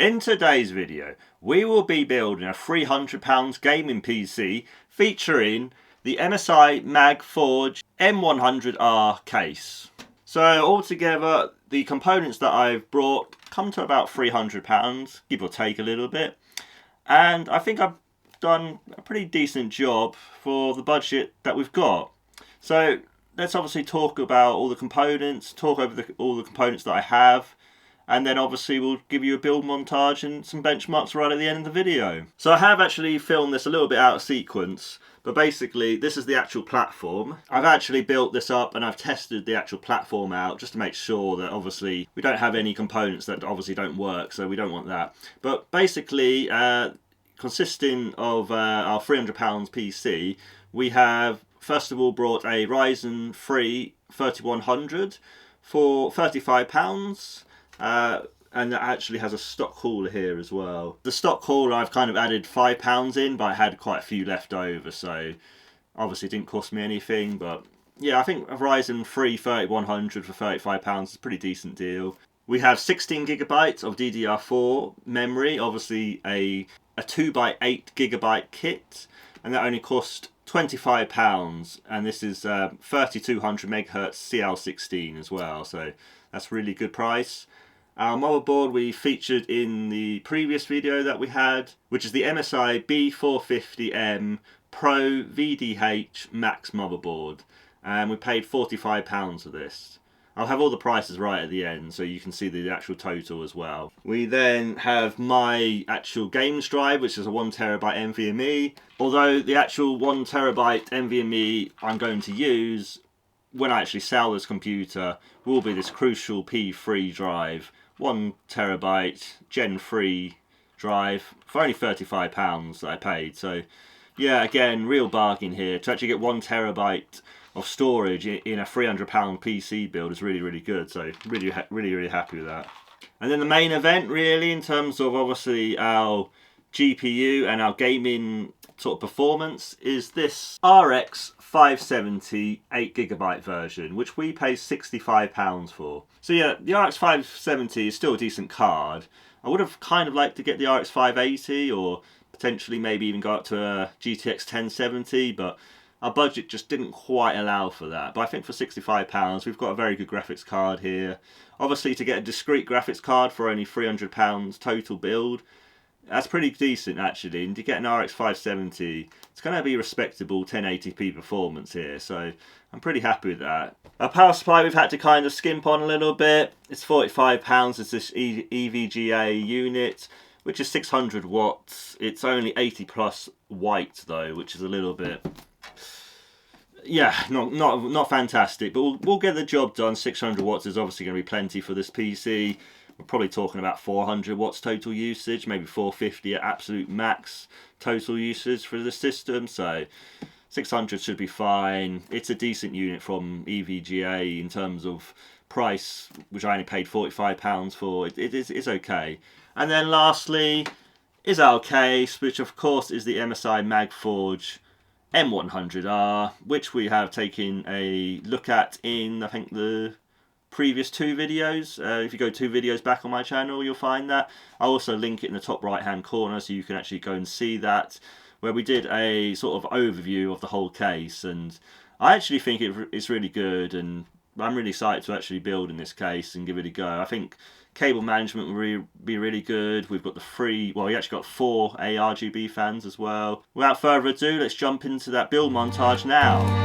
In today's video, we will be building a £300 gaming PC featuring the MSI MagForge M100R case. So altogether, the components that I've brought come to about £300, give or take a little bit. And I think I've done a pretty decent job for the budget that we've got. So let's obviously talk about all the components, talk over all the components that I have, and then obviously we'll give you a build montage and some benchmarks right at the end of the video. So I have actually filmed this a little bit out of sequence, but basically this is the actual platform. I've actually built this up and I've tested the actual platform out just to make sure that obviously we don't have any components that obviously don't work, so we don't want that. But basically, consisting of our £300 PC, we have first of all brought a Ryzen 3 3100 for £35. And that actually has a stock cooler here as well. The stock cooler I've kind of added £5 in, but I had quite a few left over, so obviously it didn't cost me anything. But yeah, I think a Ryzen 3 3100 for £35 is a pretty decent deal. We have 16GB of DDR4 memory, obviously a 2x8GB kit, and that only cost £25, and this is 3200 MHz CL16 as well, so that's a really good price. Our motherboard we featured in the previous video that we had, which is the MSI B450M Pro VDH Max motherboard, and we paid £45 for this. I'll have all the prices right at the end so you can see the actual total as well. We then have my actual games drive, which is a 1TB NVMe. Although the actual 1TB NVMe I'm going to use when I actually sell this computer will be this Crucial P3 drive, 1TB Gen 3 drive for only £35 that I paid. So yeah, again, real bargain here. To actually get 1TB of storage in a £300 PC build is really good, so really happy with that. And then the main event really, in terms of obviously our GPU and our gaming sort of performance, is this RX 570 8GB version, which we pay £65 for. So yeah, the RX 570 is still a decent card. I would have kind of liked to get the RX 580 or potentially maybe even go up to a GTX 1070, but our budget just didn't quite allow for that. But I think for £65 we've got a very good graphics card here. Obviously, to get a discrete graphics card for only £300 total build, that's pretty decent actually. And to get an RX 570, it's going to be respectable 1080p performance here, so I'm pretty happy with that. Our power supply we've had to kind of skimp on a little bit. It's £45. It's this EVGA unit, which is 600 watts. It's only 80 plus white though, which is a little bit, yeah, not fantastic, but we'll get the job done. 600 watts is obviously going to be plenty for this PC. We're probably talking about 400 watts total usage, maybe 450 at absolute max total usage for the system, so 600 should be fine. It's a decent unit from EVGA in terms of price, which I only paid £45 for. It's okay. And then lastly is our case, which of course is the MSI MagForge M100R, which we have taken a look at in, I think, the previous two videos. If you go 2 videos back on my channel, you'll find that. I'll also link it in the top right hand corner so you can actually go and see that, where we did a sort of overview of the whole case, and I actually think it's really good, and I'm really excited to actually build in this case and give it a go. I think cable management will be really good. We've got we actually got 4 ARGB fans as well. Without further ado, let's jump into that build montage now.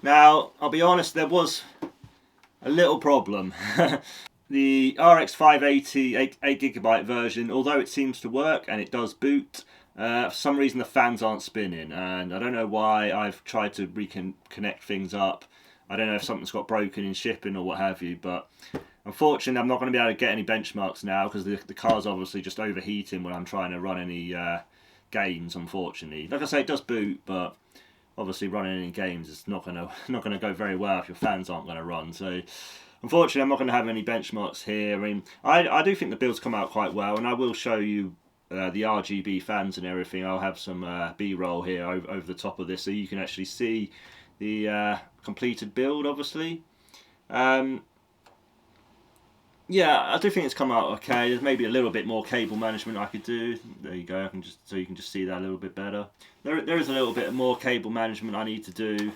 Now, I'll be honest, there was a little problem. The RX 580 8GB version, although it seems to work and it does boot, for some reason the fans aren't spinning, and I don't know why. I've tried to reconnect things up. I don't know if something's got broken in shipping or what have you, but unfortunately I'm not going to be able to get any benchmarks now because the car's obviously just overheating when I'm trying to run any games, unfortunately. Like I say, it does boot, but obviously running any games is not gonna go very well if your fans aren't going to run. So unfortunately I'm not going to have any benchmarks here. I mean, I do think the builds come out quite well, and I will show you the RGB fans and everything. I'll have some B-roll here over the top of this so you can actually see the completed build, obviously. Yeah, I do think it's come out okay. There's maybe a little bit more cable management I could do. There you go. So you can just see that a little bit better. There is a little bit more cable management I need to do,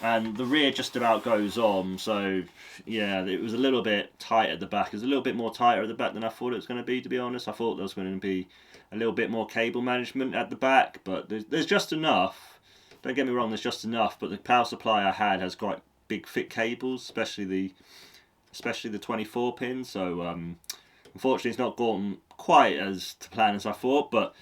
and the rear just about goes on. So yeah, it was a little bit tight at the back. It was a little bit more tighter at the back than I thought it was going to be. To be honest, I thought there was going to be a little bit more cable management at the back, but there's just enough. Don't get me wrong, there's just enough. But the power supply I had has quite big, thick cables, especially the 24 pin. So unfortunately it's not gone quite as to plan as I thought, but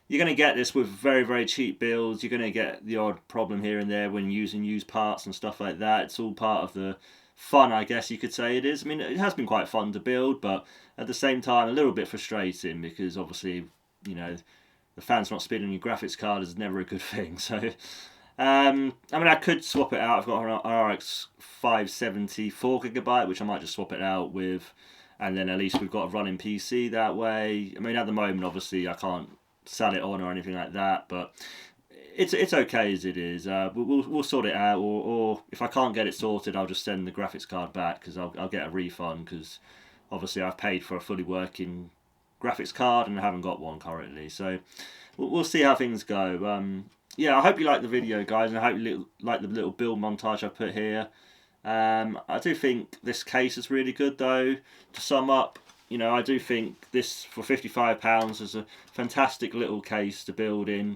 you're going to get this with very, very cheap builds. You're going to get the odd problem here and there when using used parts and stuff like that. It's all part of the fun, I guess you could say it is. I mean, it has been quite fun to build, but at the same time a little bit frustrating because obviously, you know, the fan's not spinning your graphics card is never a good thing. So I mean, I could swap it out. I've got an RX 570 4GB, which I might just swap it out with, and then at least we've got a running PC that way. I mean, at the moment, obviously, I can't sell it on or anything like that, but it's okay as it is. We'll sort it out, or if I can't get it sorted, I'll just send the graphics card back because I'll get a refund because obviously I've paid for a fully working graphics card and I haven't got one currently. So we'll see how things go. Yeah, I hope you like the video, guys, and I hope you like the little build montage I put here. I do think this case is really good, though. To sum up, you know, I do think this for £55 is a fantastic little case to build in.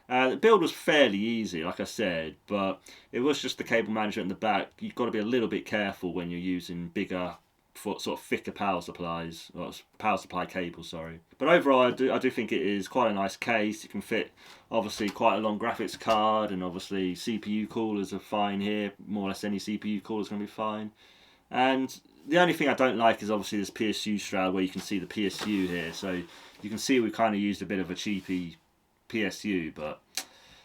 The build was fairly easy, like I said, but it was just the cable management in the back. You've got to be a little bit careful when you're using bigger, sort of thicker power supplies, or power supply cables, sorry. But overall, I do think it is quite a nice case. It can fit, obviously, quite a long graphics card, and obviously CPU coolers are fine here. More or less any CPU cooler is going to be fine. And the only thing I don't like is obviously this PSU shroud where you can see the PSU here. So you can see we've kind of used a bit of a cheapy PSU, but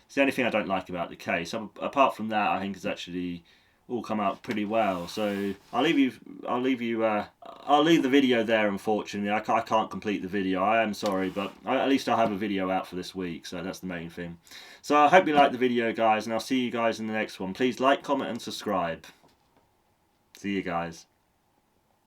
it's the only thing I don't like about the case. Apart from that, I think it's actually all come out pretty well. So I'll leave the video there. Unfortunately, I can't complete the video. I am sorry, but at least I'll have a video out for this week, so that's the main thing. So I hope you like the video, guys, and I'll see you guys in the next one. Please like, comment, and subscribe. See you guys.